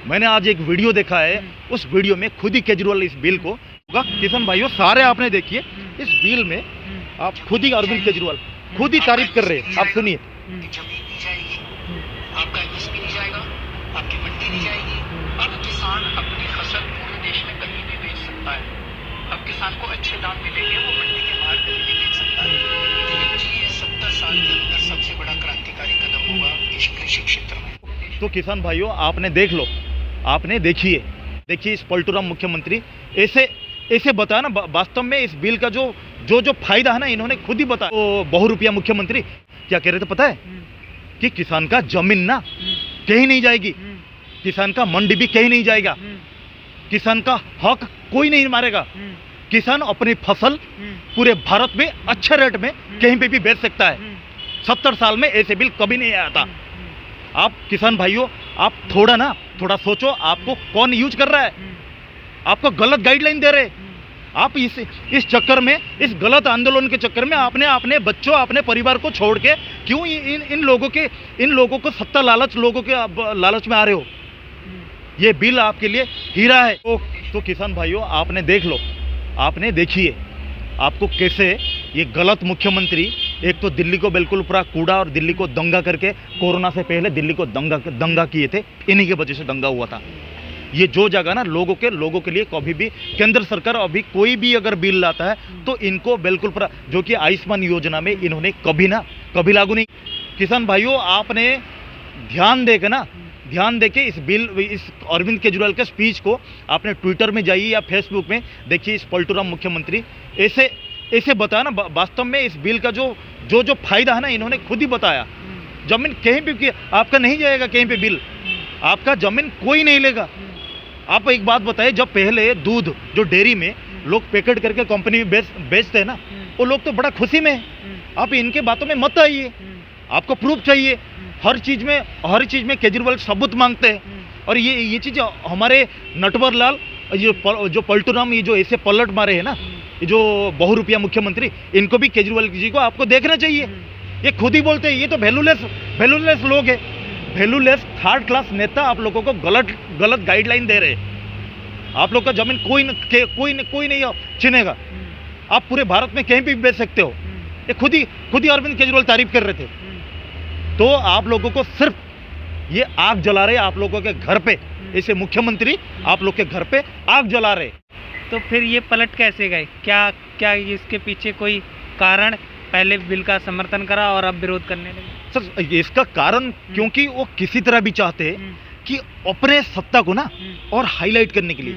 मैंने आज एक वीडियो देखा है, उस वीडियो में खुद ही केजरीवाल इस बिल को, किसान भाइयों सारे आपने देखिए, इस बिल में आप खुद ही अरविंद केजरीवाल खुद ही तारीफ कर रहे हैं। आप सुनिए। जमीन दी जाएगी, आपका एमएसपी दी जाएगा, आपकी मंडी दी जाएगी। अब किसान अपनी फसल पूरे देश में कहीं भी बेच सकता है। अब किसान को अच्छे दाम मिलेंगे, वो मंडी के बाहर कहीं भी बेच सकता है। दिलीप जी, ये 70 साल के अंदर सबसे बड़ा क्रांतिकारी कदम होगा इस कृषि क्षेत्र में। तो किसान भाइयों आपने देख लो, आपने देखिए इस पलटूराम मुख्यमंत्री ऐसे बताया ना, वास्तव में इस बिल का जो फायदा है ना, इन्होंने खुद ही बताया। तो बहुरूपिया मुख्यमंत्री क्या कह रहे थे पता है? कि किसान का जमीन ना कहीं नहीं जाएगी, किसान का मंडी भी कहीं नहीं जाएगा, किसान का हक कोई नहीं मारेगा, किसान अपनी फसल पूरे भारत में अच्छे रेट में कहीं पे भी बेच सकता है। 70 साल में ऐसे बिल कभी नहीं आया था। आप किसान भाइयों, आप थोड़ा सोचो, आपको कौन यूज कर रहा है? आपको गलत गाइडलाइन दे रहे। आप इस चक्कर में, इस गलत आंदोलन के चक्कर में आपने अपने बच्चों, अपने परिवार को छोड़ के क्यों इन लोगों को सत्ता लालच, लोगों के लालच में आ रहे हो? ये बिल आपके लिए हीरा है। तो किसान भाइयों आपने देख लो, आपने देखिए आपको कैसे ये गलत मुख्यमंत्री, एक तो दिल्ली को बिल्कुल पूरा कूड़ा और दिल्ली को दंगा करके, कोरोना से पहले दिल्ली को दंगा किए थे, इन्हीं की वजह से दंगा हुआ था। ये जो जगह ना लोगों के लिए कभी भी केंद्र सरकार अभी कोई भी अगर बिल लाता है तो इनको बिल्कुल पूरा, जो कि आयुष्मान योजना में इन्होंने कभी लागू नहीं। किसान भाइयों आपने ध्यान देके इस अरविंद केजरीवाल के स्पीच को आपने ट्विटर में जाइए या फेसबुक में देखिए। इस पलटूराम मुख्यमंत्री ऐसे बताया ना, वास्तव में इस बिल का जो फायदा है ना, इन्होंने खुद ही बताया। जमीन कहीं भी आपका नहीं जाएगा, कहीं पे बिल आपका जमीन कोई नहीं लेगा। आप एक बात बताइए, जब पहले दूध जो डेयरी में लोग पैकेट करके कंपनी में बेचते हैं ना, वो लोग तो बड़ा खुशी में है। आप इनके बातों में मत आइए, आपको प्रूफ चाहिए। हर चीज में केजरीवाल सबूत मांगते हैं। और ये चीज हमारे नटवर लाल जो पलटूराम, ये जो ऐसे पलट मारे हैं ना, ये जो बहुरूपिया मुख्यमंत्री, इनको भी केजरीवाल जी को आपको देखना चाहिए। ये खुद ही बोलते हैं ये तो वैल्यूलेस लोग है, वैल्यूलेस थर्ड क्लास नेता आप लोगों को गलत गाइडलाइन दे रहे हैं। आप लोग का जमीन कोई नहीं छीनेगा, आप पूरे भारत में कहीं भी बेच सकते हो। ये खुद ही अरविंद केजरीवाल तारीफ कर रहे थे। तो आप लोगों को सिर्फ ये आग जला रहे, आप लोगों के घर पे, ऐसे आप लोग के घर पे आग जला रहे। तो फिर ये पलट कैसे गए? क्या इसके पीछे कोई कारण, पहले बिल का समर्थन करा और अब विरोध करने लगे? सर इसका कारण क्योंकि वो किसी तरह भी चाहते हैं कि अपने सत्ता को ना और हाईलाइट करने के लिए,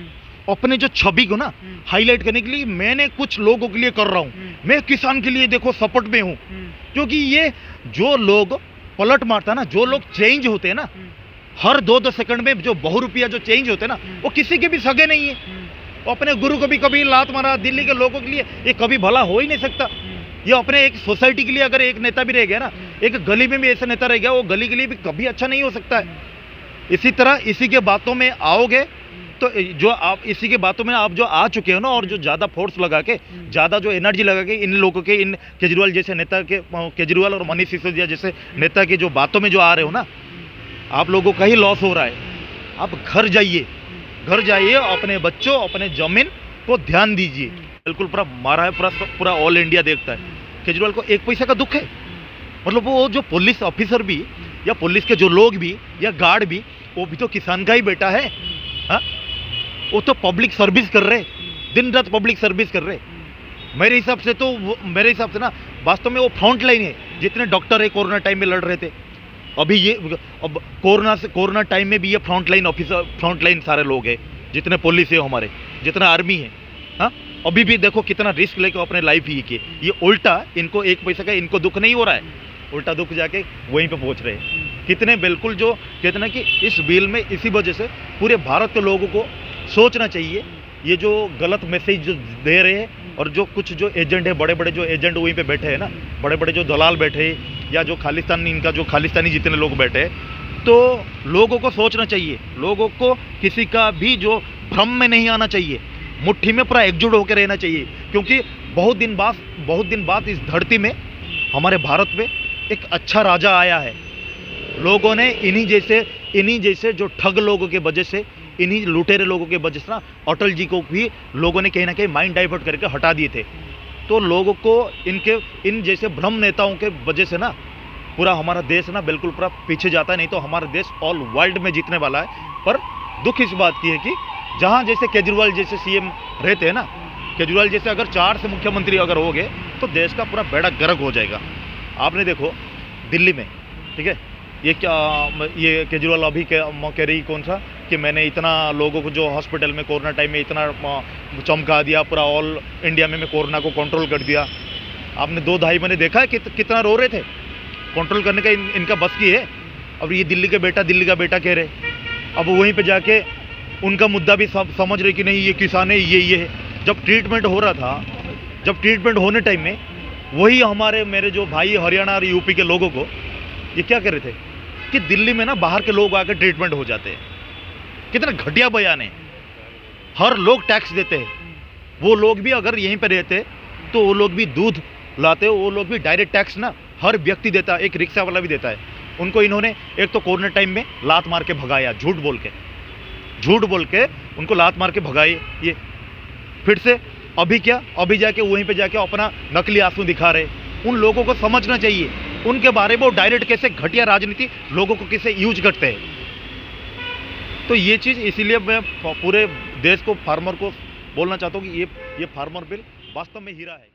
अपने जो छवि को ना हाईलाइट करने के लिए, मैंने कुछ लोगों के लिए कर रहा हूँ, मैं किसान के लिए देखो सपोर्ट में हूँ। क्योंकि ये जो लोग पलट मारता है ना, जो लोग चेंज होते हैं ना, हर 2-2 सेकंड में जो बहुरूपिया जो चेंज होते हैं ना, वो किसी के भी सगे नहीं है। वो अपने गुरु को भी कभी लात मारा, दिल्ली के लोगों के लिए ये कभी भला हो ही नहीं सकता। ये अपने एक सोसाइटी के लिए अगर एक नेता भी रह गया ना, एक गली में भी ऐसा नेता रह गया, वो गली के लिए भी कभी अच्छा नहीं हो सकता है। इसी तरह इसी के बातों में आओगे तो जो आप इसी के बातों में आप जो आ चुके हो ना, और जो ज़्यादा फोर्स लगा के, ज़्यादा जो एनर्जी लगा के इन लोगों के, इन केजरीवाल जैसे नेता के, केजरीवाल और मनीष सिसोदिया जैसे नेता के जो बातों में जो आ रहे हो ना, आप लोगों का ही लॉस हो रहा है। आप घर जाइए, अपने बच्चों, अपने जमीन को ध्यान दीजिए। बिल्कुल पूरा मारा है, पूरा ऑल इंडिया देखता है। केजरीवाल को एक पैसा का दुख है? मतलब वो जो पुलिस ऑफिसर भी, या पुलिस के जो लोग भी, या गार्ड भी, वो भी तो किसान का ही बेटा है। हाँ, वो तो पब्लिक सर्विस कर रहे, दिन रात पब्लिक सर्विस कर रहे। मेरे हिसाब से ना, वास्तव में वो फ्रंट लाइन है। जितने डॉक्टर है कोरोना टाइम में लड़ रहे थे, अब कोरोना टाइम में भी ये फ्रंट लाइन सारे लोग हैं। जितने पुलिस है हमारे, जितना आर्मी है, हाँ, अभी भी देखो कितना रिस्क लेकर अपने लाइफ ही किए। ये उल्टा इनको एक पैसा का इनको दुख नहीं हो रहा है, उल्टा दुख जाके वहीं पे पहुंच रहे हैं। कितने बिल्कुल जो कहते ना कि इस बिल में, इसी वजह से पूरे भारत के लोगों को सोचना चाहिए। ये जो गलत मैसेज जो दे रहे हैं, और जो कुछ जो एजेंट है, बड़े जो एजेंट वहीं पे बैठे हैं ना, बड़े जो दलाल बैठे हैं, या जो खालिस्तानी जितने लोग बैठे हैं, तो लोगों को सोचना चाहिए। लोगों को किसी का भी जो भ्रम में नहीं आना चाहिए, मुट्ठी में पूरा एकजुट होकर रहना चाहिए। क्योंकि बहुत दिन बाद इस धरती में, हमारे भारत में एक अच्छा राजा आया है। लोगों ने इन्हीं इन्हीं जैसे जो ठग लोगों के वजह से, इन्हीं लुटेरे लोगों के वजह से ना अटल जी को भी लोगों ने कहीं ना कहीं माइंड डाइवर्ट करके हटा दिए थे। तो लोगों को इन जैसे भ्रम नेताओं के वजह से ना पूरा हमारा देश ना बिल्कुल पूरा पीछे जाता है। नहीं तो हमारा देश ऑल वर्ल्ड में जीतने वाला है। पर दुख इस बात की है कि जहाँ जैसे केजरीवाल जैसे सीएम रहते हैं ना, केजरीवाल जैसे अगर 4 से मुख्यमंत्री अगर हो गए तो देश का पूरा बेड़ा गर्क हो जाएगा। आपने देखो दिल्ली में, ठीक है, ये केजरीवाल अभी कह रही कौन सा कि मैंने इतना लोगों को जो हॉस्पिटल में कोरोना टाइम में इतना चमका दिया, पूरा ऑल इंडिया में मैं कोरोना को कंट्रोल कर दिया। आपने 2-2.5 महीने देखा है कि कितना रो रहे थे, कंट्रोल करने का इनका बस की है। अब ये दिल्ली का बेटा कह रहे, अब वहीं पे जाके उनका मुद्दा भी समझ रहे कि नहीं ये किसान है, ये है। जब ट्रीटमेंट हो रहा था, जब ट्रीटमेंट होने टाइम में वही मेरे जो भाई हरियाणा और यूपी के लोगों को ये क्या कह रहे थे कि दिल्ली में ना बाहर के लोग आकर ट्रीटमेंट हो जाते हैं। कितना घटिया बयान है। हर लोग टैक्स देते हैं, वो लोग भी अगर यहीं पर रहते तो वो लोग भी दूध लाते, वो लोग भी डायरेक्ट टैक्स ना हर व्यक्ति देता है, एक रिक्शा वाला भी देता है। उनको इन्होंने एक तो कोरोना टाइम में लात मार के भगाया, झूठ बोल के उनको लात मार के भगाए। ये फिर से अभी जाके वहीं पे जाके अपना नकली आंसू दिखा रहे। उन लोगों को समझना चाहिए उनके बारे में, वो डायरेक्ट कैसे घटिया राजनीति लोगों को कैसे यूज करते हैं। तो ये चीज़ इसीलिए मैं पूरे देश को, फार्मर को बोलना चाहता हूँ कि ये फार्मर बिल वास्तव में हीरा है।